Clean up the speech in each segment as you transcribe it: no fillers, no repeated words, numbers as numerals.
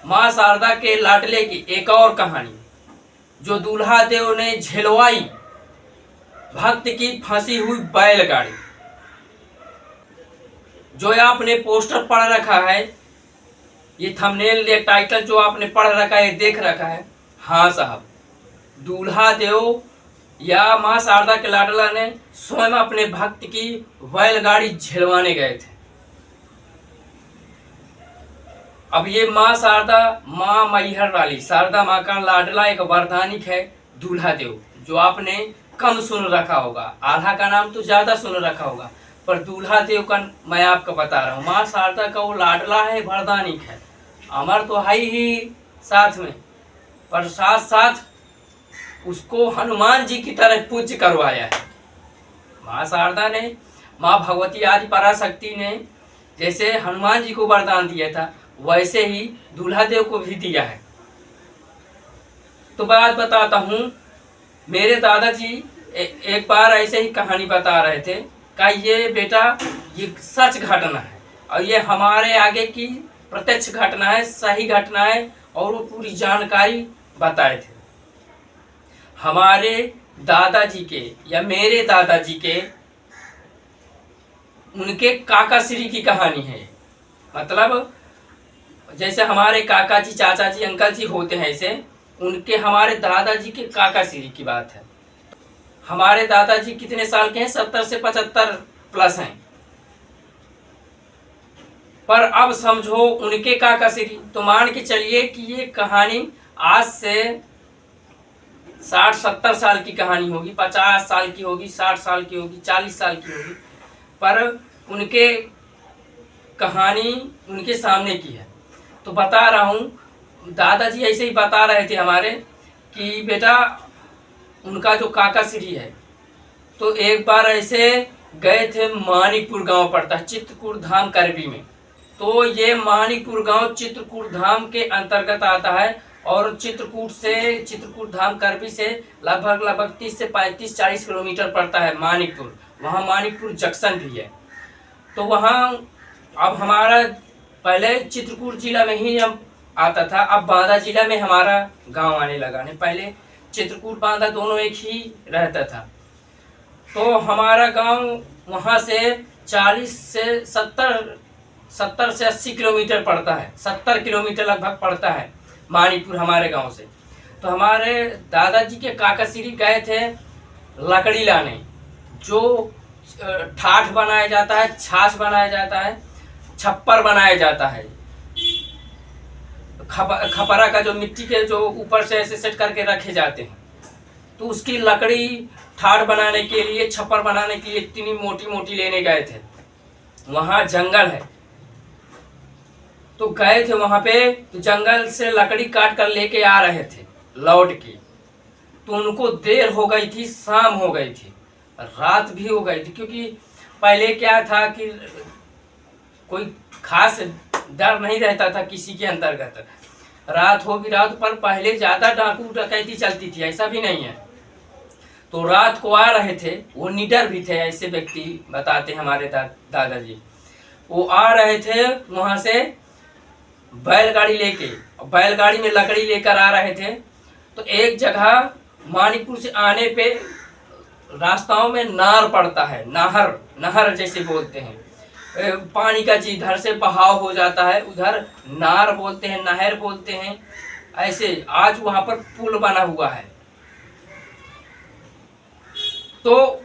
माँ शारदा के लाडले की एक और कहानी, जो दूल्हा देव ने झेलवाई भक्त की फंसी हुई बैलगाड़ी। जो आपने पोस्टर पढ़ रखा है, ये थंबनेल ये टाइटल जो आपने पढ़ रखा है, देख रखा है। हाँ साहब, दूल्हा देव या माँ शारदा के लाडला ने स्वयं अपने भक्त की बैलगाड़ी झिलवाने गए थे। अब ये माँ शारदा, माँ मैहर वाली शारदा माँ का लाडला एक वरदानिक है दूल्हा देव, जो आपने कम सुन रखा होगा। आल्हा का नाम तो ज्यादा सुन रखा होगा, पर दूल्हा देव का मैं आपको बता रहा हूँ। माँ शारदा का वो लाडला है, वरदानिक है, अमर तो है ही साथ में, पर साथ साथ उसको हनुमान जी की तरह पूज्य करवाया है। माँ शारदा ने, माँ भगवती आदि पराशक्ति ने जैसे हनुमान जी को वरदान दिया था, वैसे ही दूल्हा देव को भी दिया है। तो बात बताता हूँ, मेरे दादाजी एक बार ऐसे ही कहानी बता रहे थे कि ये बेटा, ये सच घटना है और ये हमारे आगे की प्रत्यक्ष घटना है, सही घटना है, और वो पूरी जानकारी बताए थे। हमारे दादाजी के या मेरे दादाजी के, उनके काका श्री की कहानी है। मतलब जैसे हमारे काका जी, चाचा जी, अंकल जी होते हैं, ऐसे उनके हमारे दादाजी के काका श्री की बात है। हमारे दादाजी कितने साल के हैं? 70 से 75 प्लस हैं। पर अब समझो उनके काका श्री, तो मान के चलिए कि ये कहानी आज से 60-70 साल की कहानी होगी, 50 साल की होगी, 60 साल की होगी, 40 साल की होगी, पर उनके कहानी उनके सामने की है। तो बता रहा हूँ, दादाजी ऐसे ही बता रहे थे हमारे कि बेटा, उनका जो काका श्री है, तो एक बार ऐसे गए थे, मानिकपुर गांव पड़ता है चित्रकूट धाम करबी में। तो ये मानिकपुर गांव चित्रकूट धाम के अंतर्गत आता है, और चित्रकूट धाम करबी से लगभग 30 से 35-40 किलोमीटर पड़ता है मानिकपुर। वहाँ मानिकपुर जंक्शन भी है। तो वहाँ अब हमारा पहले चित्रकूट जिला में ही हम आता था, अब बांदा जिला में हमारा गांव आने लगा। नहीं, पहले चित्रकूट बांदा दोनों एक ही रहता था। तो हमारा गांव वहां से 40 से 70 से 80 किलोमीटर पड़ता है, 70 किलोमीटर लगभग पड़ता है मानिकपुर हमारे गांव से। तो हमारे दादाजी के काका श्री गए थे लकड़ी लाने, जो ठाठ बनाया जाता है, छाछ बनाया जाता है, छप्पर बनाया जाता है, खपरा का जो मिट्टी के जो ऊपर से ऐसे सेट करके रखे जाते हैं, तो उसकी लकड़ी ठाठ बनाने के लिए, छप्पर बनाने के लिए इतनी मोटी मोटी लेने गए थे। वहां जंगल है, तो गए थे वहां पे, तो जंगल से लकड़ी काट कर लेके आ रहे थे लौट के। तो उनको देर हो गई थी, शाम हो गई थी, रात भी हो गई थी, क्योंकि पहले क्या था कि कोई खास डर नहीं रहता था किसी के अंतर्गत, रात हो भी रात, पर पहले ज्यादा डाकू डकैती चलती थी, ऐसा भी नहीं है। तो रात को आ रहे थे, वो निडर भी थे, ऐसे व्यक्ति बताते हैं हमारे दादाजी। वो आ रहे थे वहां से बैलगाड़ी लेके, बैलगाड़ी में लकड़ी लेकर आ रहे थे। तो एक जगह मानिकपुर से आने पे रास्ताओं में नार पड़ता है, नहर जैसे बोलते हैं, पानी का चीज, इधर से बहाव हो जाता है, उधर नार बोलते हैं, नहर बोलते हैं, ऐसे। आज वहां पर पुल बना हुआ है। तो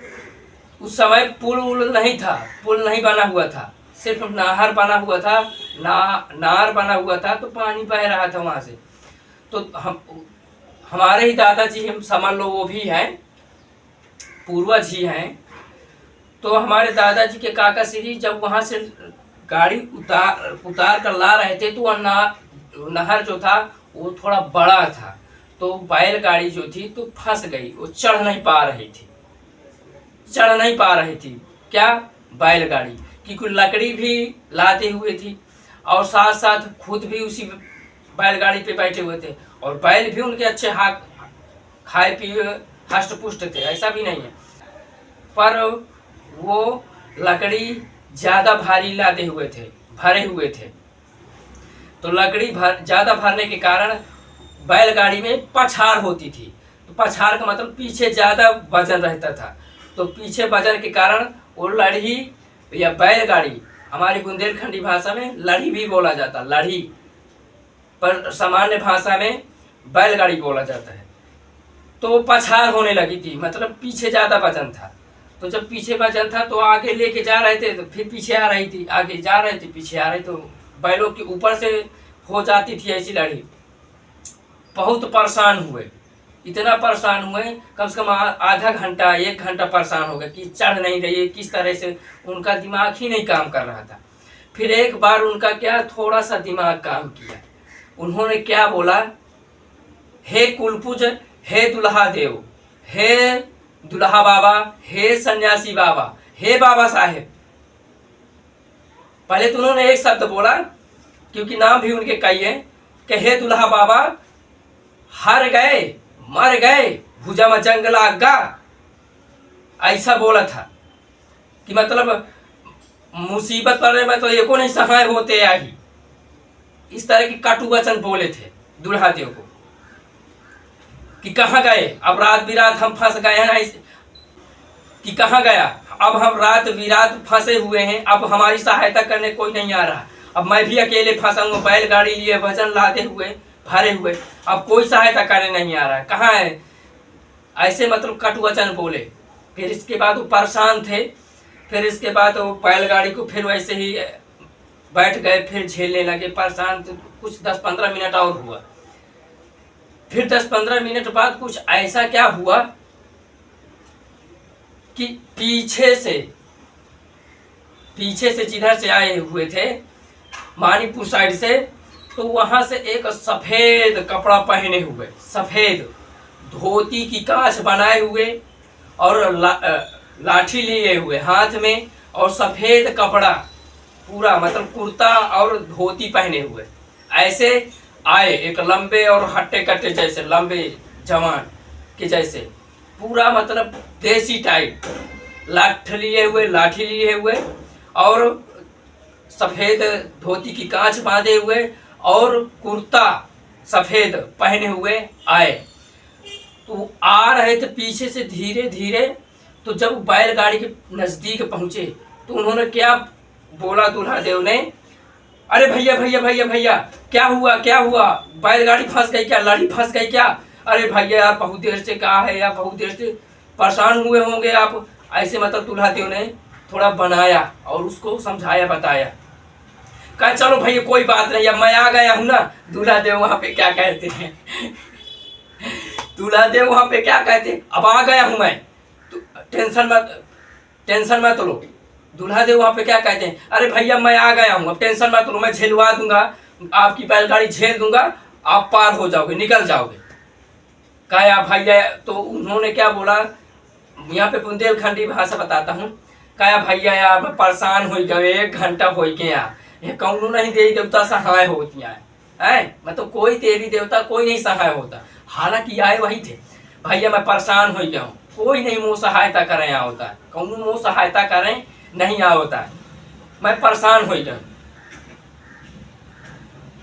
उस समय पुल नहीं था, पुल नहीं बना हुआ था, सिर्फ नहर बना हुआ था, नार बना हुआ था, तो पानी बह रहा था वहां से। तो हमारे ही दादाजी, हम समझ लो वो भी हैं, पूर्वज ही हैं। तो हमारे दादाजी के काका श्री जब वहां से गाड़ी उतार कर ला रहे थे, तो वह नहर जो था वो थोड़ा बड़ा था, तो बैलगाड़ी जो थी तो फंस गई, वो चढ़ नहीं पा रही थी। क्या? बैलगाड़ी, क्योंकि लकड़ी भी लाते हुए थी, और साथ साथ खुद भी उसी बैलगाड़ी पे बैठे हुए थे, और बैल भी उनके अच्छे खाए पिए हष्ट पुष्ट थे, ऐसा भी नहीं है, पर वो लकड़ी ज्यादा भारी लादे हुए थे, भरे हुए थे। तो लकड़ी ज़्यादा भरने के कारण बैलगाड़ी में पछाड़ होती थी। तो पछाड़ का मतलब पीछे ज़्यादा वजन रहता था। तो पीछे वजन के कारण वो लड़ी या बैलगाड़ी, हमारी बुंदेलखंडी भाषा में लड़ी भी बोला जाता, लड़ी, पर सामान्य भाषा में बैलगाड़ी बोला जाता है। तो पछाड़ होने लगी थी, मतलब पीछे ज़्यादा वजन था। तो जब पीछे वजन था तो आगे लेके जा रहे थे तो फिर पीछे आ रही थी, आगे जा रहे थे पीछे आ रही, तो बैलों के ऊपर से हो जाती थी ऐसी लड़ी। बहुत परेशान हुए, इतना परेशान हुए, कम से कम आधा घंटा 1 घंटा परेशान हो गए कि चढ़ नहीं रही है, किस तरह से, उनका दिमाग ही नहीं काम कर रहा था। फिर एक बार उनका क्या थोड़ा सा दिमाग काम किया, उन्होंने क्या बोला, हे कुलपुज, हे दुल्हा देव, हे दुल्हा बाबा, हे सन्यासी बाबा, हे बाबा साहेब। पहले तो उन्होंने एक शब्द बोला, क्योंकि नाम भी उनके कई है, कि हे दुल्हा बाबा, हार गए, मर गए, भुजा में जंग लागा, ऐसा बोला था कि मतलब मुसीबत पड़ने में तो एको नहीं सहाय होते आई। इस तरह की कटु वचन बोले थे दुल्हा देव को कि कहाँ गए, अब रात बिरात हम फंस गए हैं, कि कहाँ गया, अब हम रात बिरात फंसे हुए हैं, अब हमारी सहायता करने कोई नहीं आ रहा, अब मैं भी अकेले फंसा हूँ, बैलगाड़ी लिए वजन लादे हुए भरे हुए, अब कोई सहायता करने नहीं आ रहा है, कहाँ है, ऐसे मतलब कटु वचन बोले। फिर इसके बाद वो परेशान थे। फिर इसके बाद वो बैलगाड़ी को फिर वैसे ही बैठ गए, फिर झेलने लगे परेशान। तो कुछ 10-15 मिनट और हुआ। फिर 10-15 मिनट बाद कुछ ऐसा क्या हुआ कि पीछे से जिधर से आए हुए थे मानीपुर साइड से, तो वहां से एक सफेद कपड़ा पहने हुए, सफेद धोती की कांच बनाए हुए और लाठी लिए हुए हाथ में, और सफेद कपड़ा पूरा मतलब कुर्ता और धोती पहने हुए ऐसे आए, एक लंबे और हट्टे कट्टे जैसे, लंबे जवान के जैसे, पूरा मतलब देसी टाइप, लाठी लिए हुए और सफेद धोती की कांच बांधे हुए और कुर्ता सफेद पहने हुए आए। तो आ रहे थे पीछे से धीरे धीरे। तो जब बैलगाड़ी के नजदीक पहुंचे तो उन्होंने क्या बोला दुल्हा देव ने, अरे भैया भैया भैया भैया, क्या हुआ, बैलगाड़ी फंस गई क्या, लड़ी फंस गई क्या, अरे भैया यार बहुत देर से कहा है यार, बहुत देर से परेशान हुए होंगे आप, ऐसे मतलब दुल्हा देव ने थोड़ा बनाया और उसको समझाया बताया। कहा चलो भैया कोई बात नहीं, अब मैं आ गया हूं ना। दूल्हा देव वहां पे क्या कहते हैं दूल्हा देव वहां पे क्या कहते, अब आ गया हूं मैं, तो टेंशन मत लो। दूल्हा देव वहां पे क्या कहते हैं, अरे भैया मैं आ गया हूं, अब टेंशन मत लो, मैं झेलवा दूंगा, आपकी बैलगाड़ी झेल दूंगा, आप पार हो जाओगे, निकल जाओगे। कहा भैया, तो उन्होंने क्या बोला, यहाँ पे बुंदेलखंडी भाषा बताता हूँ, कहा भैया यार मैं परेशान हो गए, 1 घंटा हो गया, ये कौन नहीं देवी देवता सहाय होती है, मतलब कोई देवी देवता कोई नहीं सहाय होता। हालांकि आए वही थे, भैया मैं परेशान हो गया हूँ, कोई नहीं मुँह सहायता करें यहाँ होता है, कौन मुँह सहायता करें नहीं आ होता है, मैं परेशान हो गया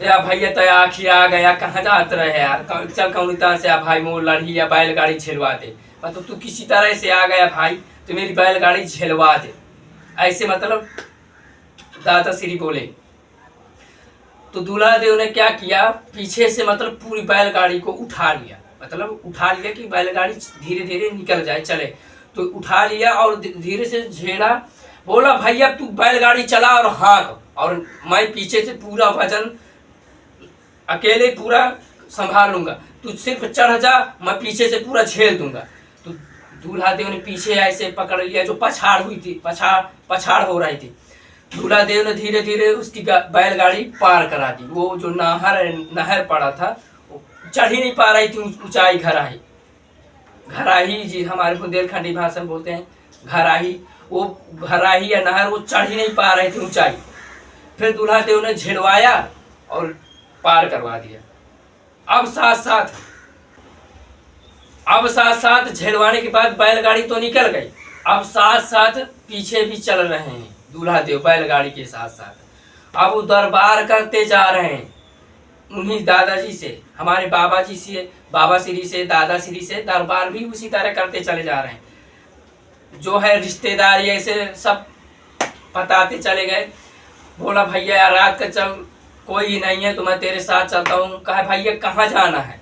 या भैया, तो आखिर आ गया, कहाँ जाते रहे यार, चल कौन से भाई मोर लड़ी या बैलगाड़ी झेलवा दे, मतलब तू किसी तरह से आ गया भाई, तो मेरी बैलगाड़ी झेलवा दे, ऐसे मतलब दादा श्री बोले। तो दूल्हा देव ने क्या किया, पीछे से मतलब पूरी बैलगाड़ी को उठा लिया, मतलब उठा लिया कि बैलगाड़ी धीरे धीरे निकल जाए, चले, तो उठा लिया और धीरे से झेला, बोला भैया तू बैलगाड़ी चला और हाँक, और मैं पीछे से पूरा वजन अकेले पूरा संभाल लूंगा, तू सिर्फ चढ़ जा, मैं पीछे से पूरा झेल दूंगा। तो दूल्हा देव ने पीछे ऐसे पकड़ लिया, जो पछाड़ हुई थी, पछाड़ हो रही थी, दूल्हा देव ने धीरे धीरे उसकी बैलगाड़ी पार करा दी। वो जो नहर पड़ा था, वो चढ़ ही नहीं पा रही थी ऊंचाई, घराही जी हमारे बुंदेलखंडी भाषा में बोलते हैं घराही, वो घराही या नहर वो चढ़ ही नहीं पा रहे थे ऊंचाई। फिर दूल्हा देव ने झेलवाया और पार करवा दिया। अब साथ साथ झेलवाने के बाद बैलगाड़ी तो निकल गई, अब साथ साथ पीछे भी चल रहे हैं दूल्हा देव बैलगाड़ी के साथ साथ। अब वो दरबार करते जा रहे हैं, उन्हीं दादाजी से, हमारे बाबा जी से, बाबा श्री से, दादा श्री से दरबार भी उसी तरह करते चले जा रहे हैं। जो है रिश्तेदार ऐसे सब बताते चले गए। बोला भैया यार रात का चल, कोई नहीं है तो मैं तेरे साथ चलता हूँ। कहा भैया कहाँ जाना है?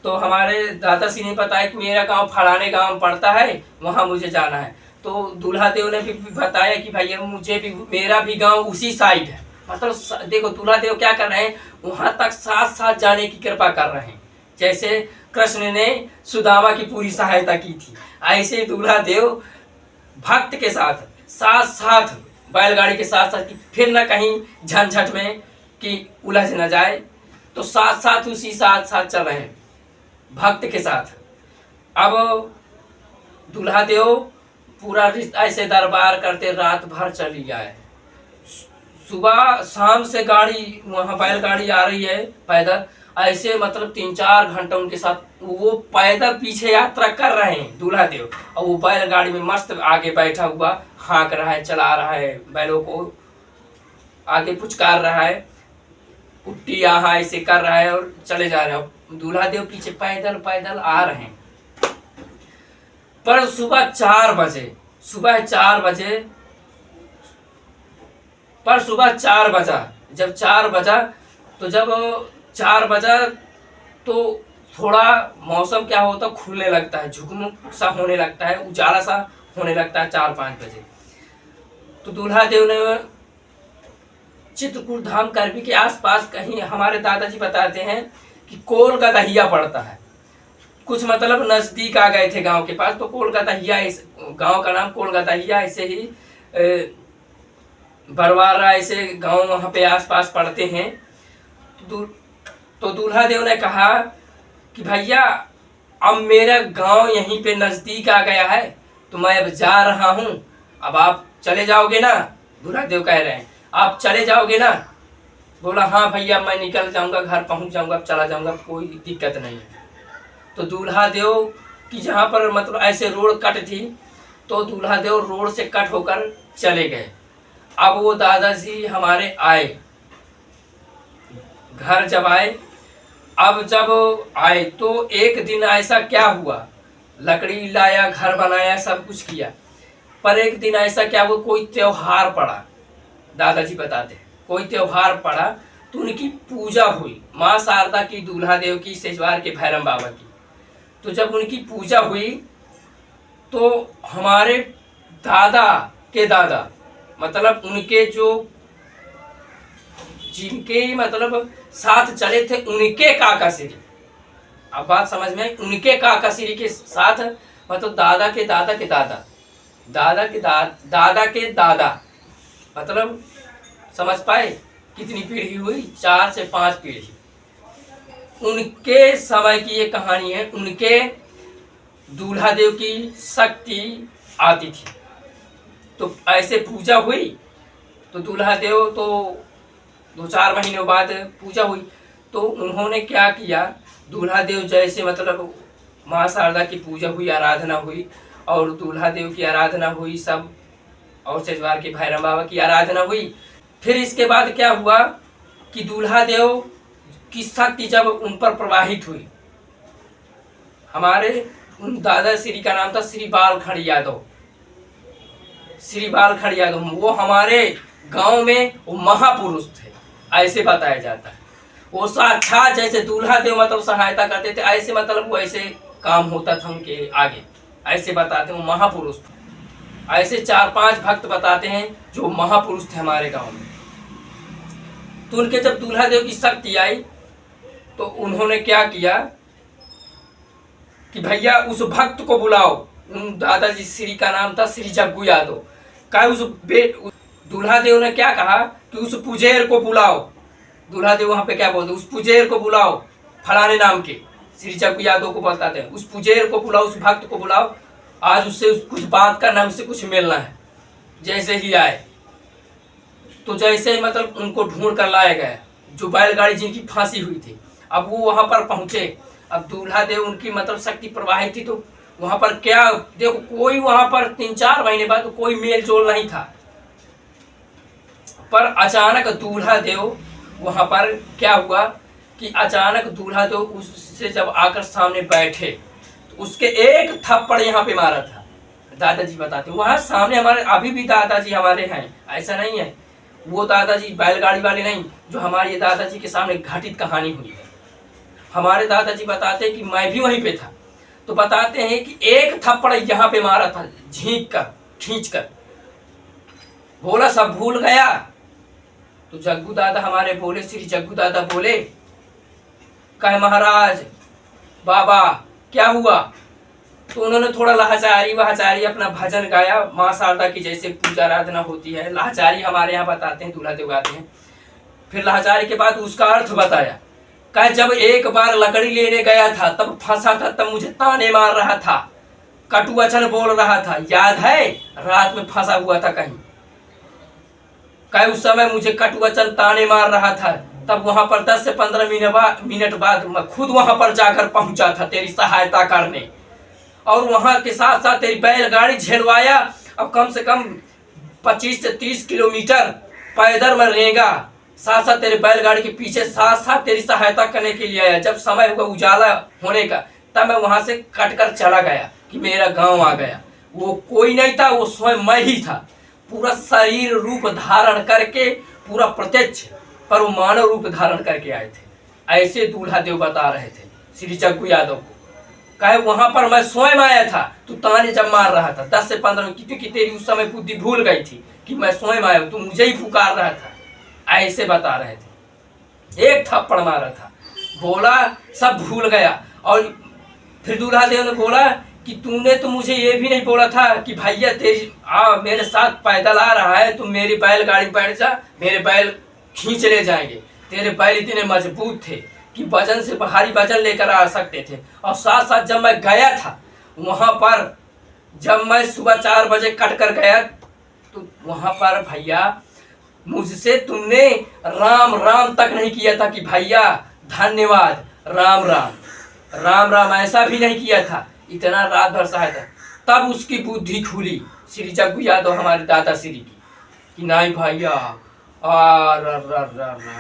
तो हमारे दादा श्री ने बताया कि मेरा गांव फलाने गांव में पड़ता है, वहाँ मुझे जाना है। तो दूल्हा देव ने भी बताया कि भैया मुझे भी, मेरा भी गांव उसी साइड है। मतलब देखो दूल्हा देव क्या कर रहे हैं, वहां तक साथ साथ जाने की कृपा कर रहे हैं। जैसे कृष्ण ने सुदामा की पूरी सहायता की थी, ऐसे दूल्हा देव भक्त के साथ साथ साथ बैलगाड़ी के साथ साथ, कि फिर न कहीं झंझट में कि उलझ न जाए, तो साथ साथ उसी साथ साथ चल रहे हैं भक्त के साथ। अब दूल्हा देव पूरा ऐसे दरबार करते रात भर चली आए। सुबह शाम से गाड़ी वहाँ बैलगाड़ी आ रही है पैदल, ऐसे मतलब 3-4 घंटा उनके साथ वो पैदल पीछे यात्रा कर रहे हैं दूल्हा देव, और वो बैलगाड़ी में मस्त आगे बैठा हुआ हाँक रहा है, चला रहा है, बैलों को आगे पुचकार रहा है, उट्टी यहाँ ऐसे कर रहा है और चले जा रहे हैं। दूल्हा देव पीछे पैदल पैदल आ रहे हैं। पर सुबह 4 बजे, सुबह 4 बजे, पर सुबह 4 बजा, जब 4 बजा तो जब 4 बजा तो थोड़ा मौसम क्या होता, खुलने लगता है, झुकमुक सा होने लगता है, उजाला सा होने लगता है 4-5 बजे। तो दूल्हा देव ने चित्रकूट धाम करबी के आसपास कहीं, हमारे दादाजी बताते हैं कि कोल का दहिया पड़ता है, कुछ मतलब नजदीक आ गए थे गांव के पास। तो कोल का दहिया, इस गांव का नाम कोल का दहिया, ऐसे ही बरवारा ऐसे गांव वहां पे आसपास पड़ते हैं। तो दूल्हा देव ने कहा कि भैया अब मेरा गांव यहीं पे नजदीक आ गया है, तो मैं अब जा रहा हूं, अब आप चले जाओगे ना? दूल्हा देव कह रहे हैं आप चले जाओगे ना? बोला हाँ भैया मैं निकल जाऊंगा, घर पहुंच जाऊंगा, चला जाऊंगा, कोई दिक्कत नहीं है। तो दूल्हा देव की जहाँ पर मतलब ऐसे रोड कट थी, तो दूल्हा देव रोड से कट होकर चले गए। अब वो दादाजी हमारे आए, घर जब आए, अब जब आए तो एक दिन ऐसा क्या हुआ, लकड़ी लाया, घर बनाया, सब कुछ किया, पर एक दिन ऐसा क्या हुआ, कोई त्योहार पड़ा। दादाजी बताते हैं कोई त्योहार पड़ा तो उनकी पूजा हुई, माँ शारदा की, दूल्हा देव की, सेजवार के भैरम बाबा की। तो जब उनकी पूजा हुई तो हमारे दादा के दादा, मतलब उनके जो जिनके मतलब साथ चले थे, उनके काका श्री, अब बात समझ में, उनके काका श्री के साथ, मतलब दादा के दादा के दादा, दादा के दादा के दादा, मतलब समझ पाए कितनी पीढ़ी हुई, 4 से 5 पीढ़ी। उनके समय की ये कहानी है। उनके दूल्हा देव की शक्ति आती थी, तो ऐसे पूजा हुई, तो दूल्हा देव तो 2-4 महीनों बाद पूजा हुई, तो उन्होंने क्या किया, दूल्हा देव जैसे मतलब माँ शारदा की पूजा हुई, आराधना हुई, और दूल्हा देव की आराधना हुई सब, और सेजवार के भैरव बाबा की आराधना हुई। फिर इसके बाद क्या हुआ कि दूल्हा देव की शक्ति जब उन पर प्रवाहित हुई, हमारे उन दादा श्री का नाम था श्री बालखड़ यादव, श्री बालखड़ यादव, वो हमारे गांव में वो महापुरुष थे, ऐसे बताया जाता है। वो साक्षात जैसे दूल्हा देव मतलब सहायता करते थे, ऐसे मतलब वो ऐसे काम होता था उनके आगे, ऐसे बताते हैं वो महापुरुष थे। ऐसे 4-5 भक्त बताते हैं जो महापुरुष थे हमारे गांव में। तो उनके जब दूल्हा देव की शक्ति आई, तो उन्होंने क्या किया कि भैया उस भक्त को बुलाओ। उन दादाजी श्री का नाम था श्री जग्गू यादव का। उस दूल्हा देव ने क्या कहा कि उस पुजेर को बुलाओ। दूल्हा देव वहां पे क्या बोलते, उस पुजेर को बुलाओ, फलाने नाम के श्री जग्गू यादव को बताते हैं, उस पुजेर को बुलाओ, उस भक्त को बुलाओ, आज उससे कुछ बात करना है, उससे कुछ मिलना है। जैसे ही आए तो जैसे ही मतलब उनको ढूंढ कर लाया गया, जो बैलगाड़ी जिनकी फांसी हुई थी, अब वो वहां पर पहुंचे। अब दूल्हा देव उनकी मतलब शक्ति प्रवाहित थी, तो वहां पर क्या देखो, कोई वहां पर 3-4 महीने बाद तो कोई मेल जोल नहीं था, पर अचानक दूल्हा देव वहां पर क्या हुआ कि अचानक दूल्हा तो उससे जब आकर सामने बैठे तो उसके एक थप्पड़ यहाँ पे मारा था। दादाजी बताते वहाँ सामने हमारे अभी भी दादाजी हमारे हैं, ऐसा नहीं है। वो दादाजी बैलगाड़ी वाले नहीं, जो हमारे ये दादाजी के सामने घटित कहानी हुई है। हमारे दादाजी बताते कि मैं भी वहीं पे था, तो बताते हैं कि एक थप्पड़ यहाँ पे मारा था, झींक कर खींच कर। बोला सब भूल गया। तो जग्गू दादा हमारे बोले, श्री जग्गू दादा बोले, कहे महाराज बाबा क्या हुआ? तो उन्होंने थोड़ा लाचारी अपना भजन गाया, माँ शारदा की जैसे पूजा आराधना होती है। लाचारी हमारे यहाँ बताते हैं, दूल्हा देव गाते हैं। फिर लाचारी के बाद उसका अर्थ बताया। कहे जब एक बार लकड़ी लेने गया था तब फंसा था, तब मुझे ताने मार रहा था, कटु वचन बोल रहा था, याद है? रात में फंसा हुआ था कहीं। कहे उस समय मुझे कटु वचन ताने मार रहा था, तब वहां पर 10 से 15 मिनट बाद मैं खुद वहां पर जाकर पहुंचा था तेरी सहायता करने, और वहां के साथ साथ तेरी बैलगाड़ी झेलवाया। अब कम से कम 25 से 30 किलोमीटर पैदल मैं रेंगा, साथ साथ तेरे बैलगाड़ी के पीछे साथ साथ तेरी सहायता करने के लिए आया। जब समय हुआ उजाला होने का तब मैं वहां से कटकर चला गया कि मेरा गांव आ गया। वो कोई नहीं था, वो स्वयं मैं ही था, पूरा शरीर रूप धारण करके, पूरा प्रत्यक्ष पर वो मानव रूप धारण करके आए थे। ऐसे दूल्हा देव बता रहे थे श्री जग्गू यादव को। कहे वहां पर मैं स्वयं आया था, तू ताने जब मार रहा था 10 से 15, क्योंकि तेरी उस समय बुद्धि भूल गई थी कि मैं स्वयं आया हूं, तू मुझे ही पुकार रहा था। ऐसे बता रहे थे। एक थप्पड़ मारा था, बोला सब भूल गया। और फिर दूल्हा देव ने बोला कि तूने तो मुझे ये भी नहीं बोला था कि भैया तेरी मेरे साथ पैदल आ रहा है, तुम मेरी बैलगाड़ी बैठ जा, मेरे बैल खींच ले जाएंगे। तेरे बैल इतने मजबूत थे कि वजन से भारी वजन लेकर आ सकते थे। और साथ साथ जब मैं गया था वहां पर, जब मैं सुबह 4 बजे कट कर गया तो वहां पर भैया मुझसे तुमने राम राम तक नहीं किया था कि भैया धन्यवाद, राम राम राम राम ऐसा भी नहीं किया था। इतना रात भर सहायता, तब उसकी बुद्धि खुली श्री जग्गू यादव हमारे दादा श्री की कि नहीं भैया,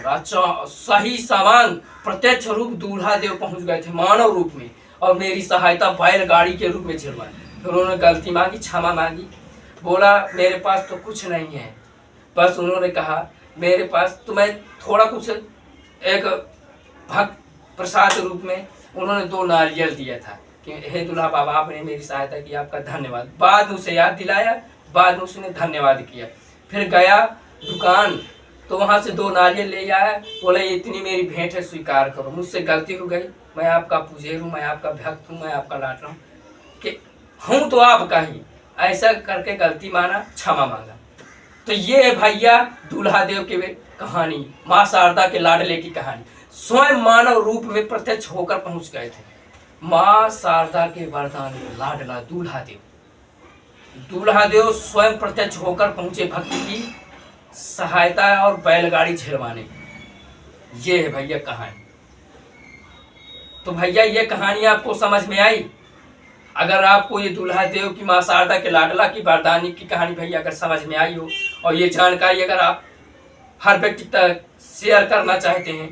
अच्छा सही सामान प्रत्यक्ष रूप दूल्हा देव पहुंच गए थे मानव रूप में, और मेरी सहायता बैलगाड़ी के रूप में झिलवाई। फिर उन्होंने गलती मांगी, क्षमा मांगी। बोला मेरे पास तो कुछ नहीं है, बस उन्होंने कहा मेरे पास तो मैं थोड़ा कुछ, एक भक्त प्रसाद रूप में उन्होंने 2 नारियल दिया था कि हे दूल्हा बाबा आपने मेरी सहायता की, आपका धन्यवाद। बाद में उसे याद दिलाया, बाद में उसने धन्यवाद किया। फिर गया दुकान तो वहां से 2 नारियल ले आया, बोला इतनी मेरी भेंट है, स्वीकार करो, मुझसे गलती हो गई, मैं आपका पुजेर हूँ, मैं आपका भक्त हूँ, मैं आपका लाडला हूँ, कि हूँ तो आपका ही। ऐसा करके गलती माना, क्षमा मांगा। तो ये है भैया दूल्हा देव की कहानी, माँ शारदा के लाडले की कहानी। स्वयं मानव रूप में प्रत्यक्ष होकर पहुंच गए थे। माँ शारदा के वरदान में लाडला दूल्हा देव, दूल्हा देव स्वयं प्रत्यक्ष होकर पहुंचे भक्त की सहायता और बैलगाड़ी झिलवाने। ये है भैया कहानी। तो भैया ये कहानी आपको समझ में आई? अगर आपको ये दूल्हा देव की माँ शारदा के लाडला की वरदानी की कहानी भैया अगर समझ में आई हो, और ये जानकारी अगर आप हर व्यक्ति तक शेयर करना चाहते हैं,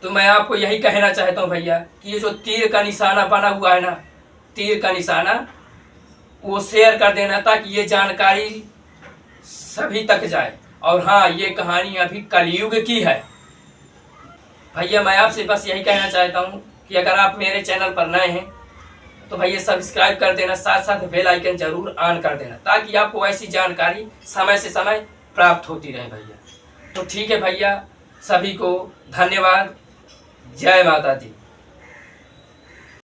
तो मैं आपको यही कहना चाहता हूँ भैया कि ये जो तीर का निशाना बना हुआ है ना, तीर का निशाना, वो शेयर कर देना ताकि ये जानकारी सभी तक जाए। और हाँ, ये कहानी अभी कलयुग की है भैया। मैं आपसे बस यही कहना चाहता हूँ कि अगर आप मेरे चैनल पर नए हैं तो भैया सब्सक्राइब कर देना, साथ साथ बेल आइकन जरूर ऑन कर देना, ताकि आपको ऐसी जानकारी समय से समय प्राप्त होती रहे भैया। तो ठीक है भैया, सभी को धन्यवाद। जय माता दी।